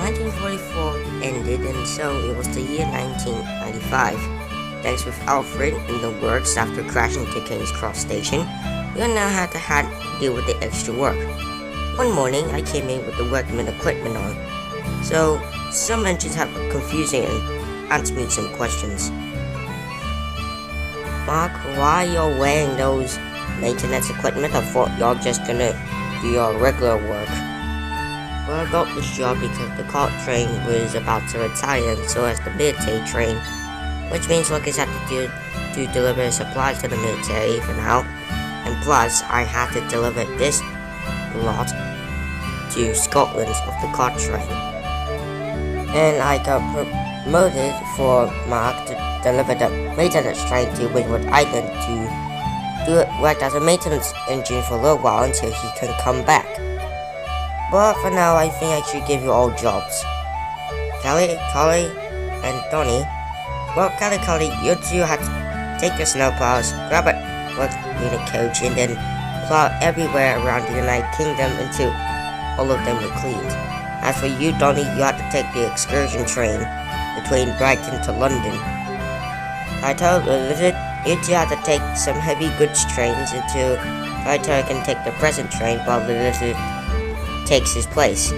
1944 ended, and so it was the year 1995. Thanks with Alfred in the works after crashing to King's Cross Station, we now had to deal with the extra work. One morning, I came in with the workman equipment on, so some engines have confusing and answered me some questions. Mark, why you're wearing those maintenance equipment? I thought y'all just gonna do your regular work. Well, I got this job because the cart train was about to retire, and so has the military train, which means workers had to deliver supplies to the military for now, and plus I had to deliver this lot to Scotland of the cart train. And I got promoted for Mark to deliver the maintenance train to Windward Island to work as a maintenance engineer for a little while until he can come back. But for now, I think I should give you all jobs. Kelly, Collie, and Donnie. Well, Kelly, you two have to take your snowplows, grab a work unit coach, and then plow everywhere around the United Kingdom until all of them were cleaned. As for you, Donnie, you have to take the excursion train between Brighton to London. I told Elizabeth, you two have to take some heavy goods trains until Ryder can take the present train while Elizabeth takes his place.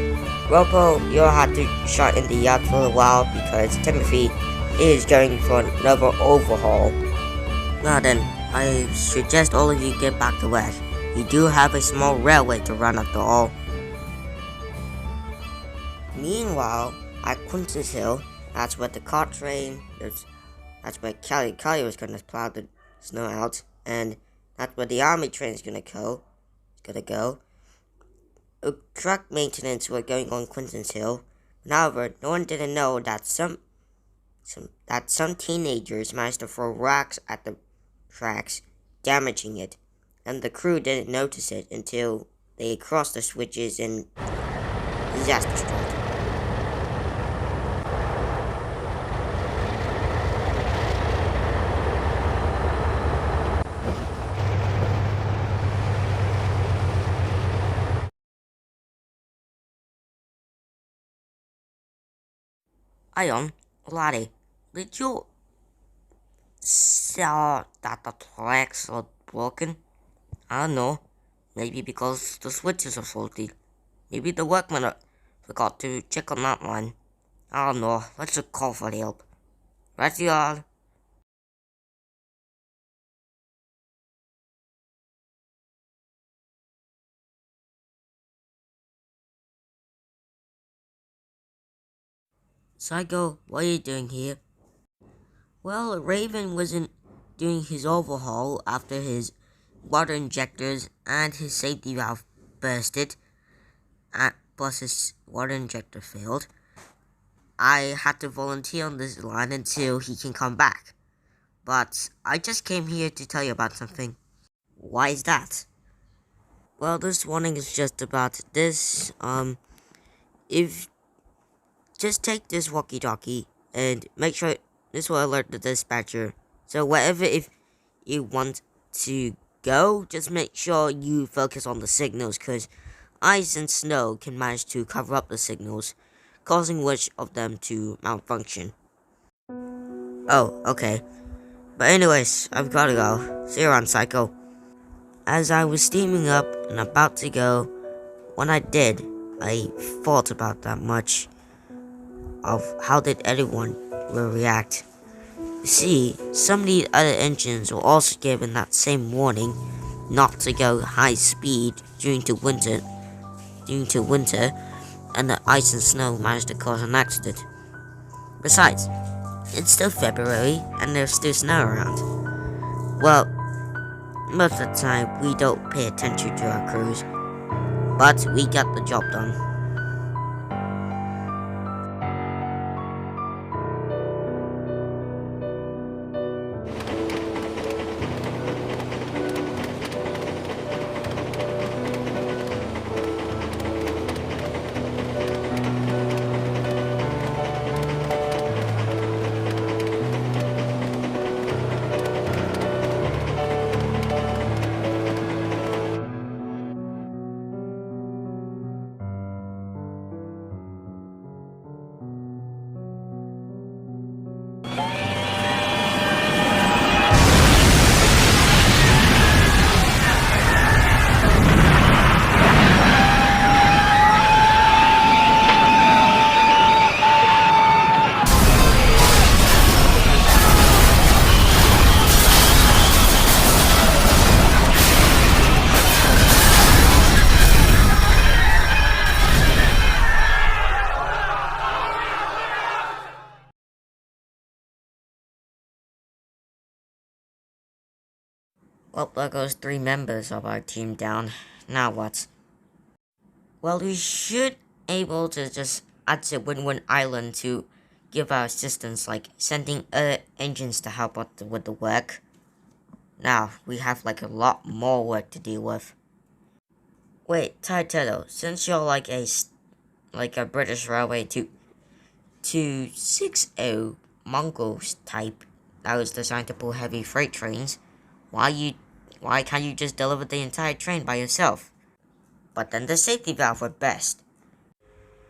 Ropo, you'll have to shut in the yacht for a while because Timothy is going for another overhaul. Now then, I suggest all of you get back to work. You do have a small railway to run after all. Meanwhile, at Quinton's Hill, that's where the cart train is. That's where Kelly was gonna plow the snow out, and that's where the army train is gonna go. Truck maintenance were going on Quinton's Hill. However, no one didn't know that some teenagers managed to throw rocks at the tracks, damaging it, and the crew didn't notice it until they crossed the switches and disaster struck. Ion, laddie, did you saw that the tracks are broken? I don't know. Maybe because the switches are faulty. Maybe the workmen forgot to check on that one. I don't know. Let's just call for help. Right, y'all? Psycho, what are you doing here? Well, Raven wasn't doing his overhaul after his water injectors and his safety valve bursted, plus his water injector failed. I had to volunteer on this line until he can come back. But I just came here to tell you about something. Why is that? Well, this warning is just about this. If just take this walkie-talkie and make sure this will alert the dispatcher. So wherever if you want to go, just make sure you focus on the signals, because ice and snow can manage to cover up the signals, causing which of them to malfunction. Oh, okay. But anyways, I've gotta go. See you around, Psycho. As I was steaming up and about to go, when I did, I thought about that much of how did everyone will react. You see, some of the other engines were also given that same warning not to go high speed due to winter, and the ice and snow managed to cause an accident. Besides, it's still February and there's still snow around. Well, most of the time we don't pay attention to our crews, but we got the job done. Well, there goes 3 members of our team down. Now what? Well, we should able to just add to Win-Win Island to give our assistance, like sending other engines to help out with the work. Now, we have like a lot more work to deal with. Wait, Taito, since you're like a British Railway 260 Mongol type that was designed to pull heavy freight trains, why can't you just deliver the entire train by yourself? But then the safety valve would best.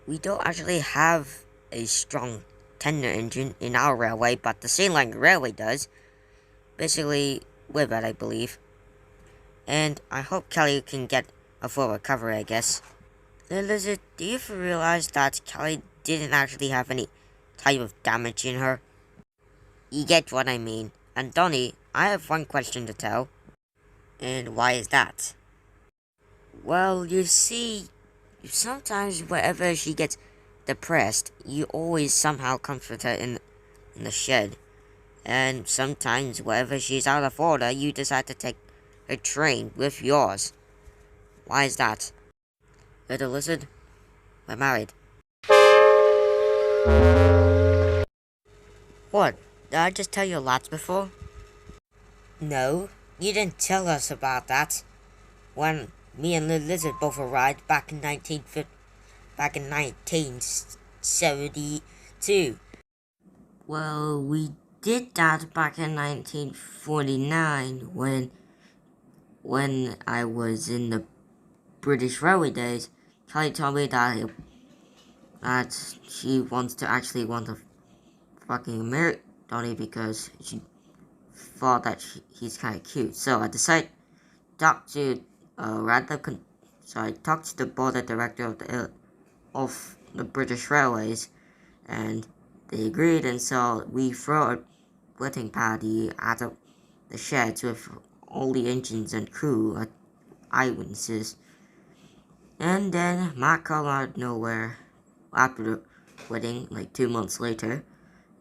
We don't actually have a strong tender engine in our railway, but the Sea Line Railway does. Basically, with it, I believe. And I hope Kelly can get a full recovery, I guess. The Lizard, do you realize that Kelly didn't actually have any type of damage in her? You get what I mean. And Donnie, I have one question to tell. And why is that? Well, you see, sometimes whenever she gets depressed, you always somehow comfort her in the shed. And sometimes whenever she's out of order, you decide to take her train with yours. Why is that? Little Lizard, we're married. What? Did I just tell you lots before? No, you didn't tell us about that. When me and Little Lizard both arrived back in 1972. Well, we did that back in 1949 when I was in the British Railway days. Kelly told me that she want to fucking marry Donnie because she thought that he's kind of cute. So I decided to talk to I talked to the board of director of the British Railways, and they agreed, and so we throw a wedding party at the sheds with all the engines and crew eyewitnesses. And then Mark called out of nowhere after the wedding, like 2 months later.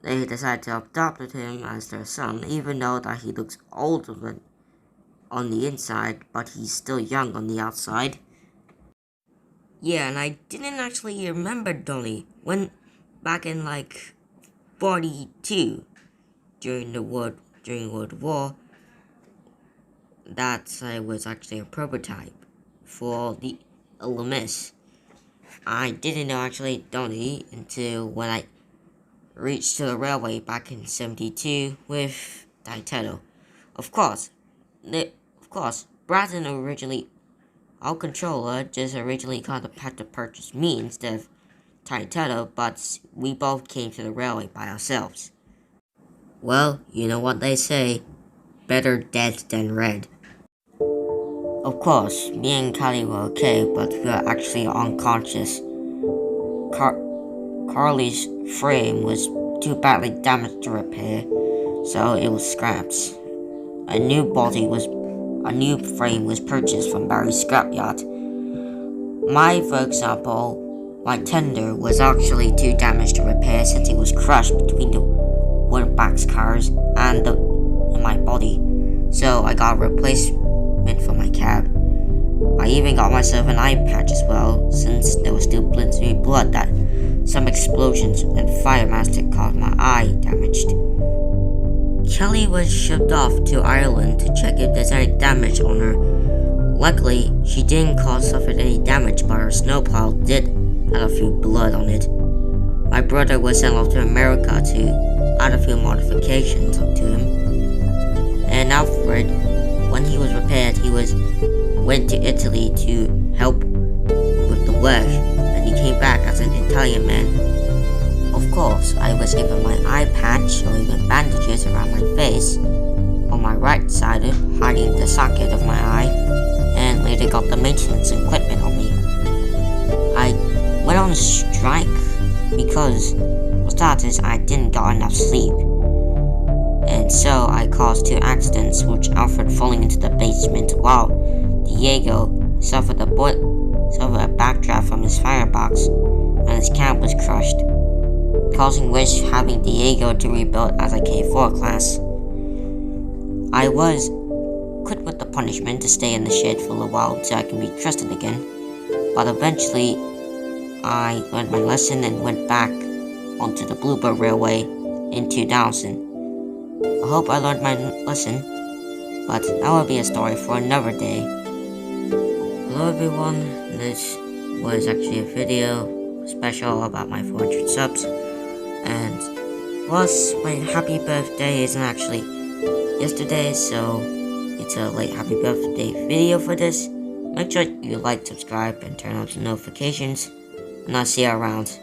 They decided to adopt him as their son, even though that he looks older than on the inside, but he's still young on the outside. Yeah, and I didn't actually remember Donnie when back in like 42 during World War, that I was actually a prototype for the LMS. I didn't know actually Donnie until when I reached to the railway back in 72 with Taito. Of course, Bratton originally, our controller just originally had to purchase me instead of Taito, but we both came to the railway by ourselves. Well, you know what they say, better dead than red. Of course, me and Callie were okay, but we were actually unconscious. Carly's frame was too badly damaged to repair, so it was scrapped. A new frame was purchased from Barry's scrapyard. For example, my tender was actually too damaged to repair since it was crushed between the wood boxcars and my body. So I got a replacement for my cab. I even got myself an eye patch as well, since there was still plenty of blood that some explosions and fire master caused my eye damaged. Kelly was shipped off to Ireland to check if there's any damage on her. Luckily, she didn't suffer any damage, but her snowplow did have a few blood on it. My brother was sent off to America to add a few modifications to him. And Alfred, when he was repaired, went to Italy to help with the work, and he came back as an Italian man. Of course, I was given my eye patch or even bandages around my face on my right side, hiding the socket of my eye, and later got the maintenance equipment on me. I went on strike because, for starters, I didn't get enough sleep, and so I caused 2 accidents, which Alfred falling into the basement while Diego suffered a backdraft from his firebox, and his cab was crushed, causing which having Diego to rebuild as a K4 class. I was equipped with punishment to stay in the shed for a while so I can be trusted again. But eventually, I learned my lesson and went back onto the Bluebird Railway in 2000. I hope I learned my lesson, but that will be a story for another day. Hello everyone, this was actually a video special about my 400 subs, and plus my happy birthday isn't actually yesterday, so it's a late happy birthday video for this. Make sure you like, subscribe, and turn on the notifications, and I'll see you around.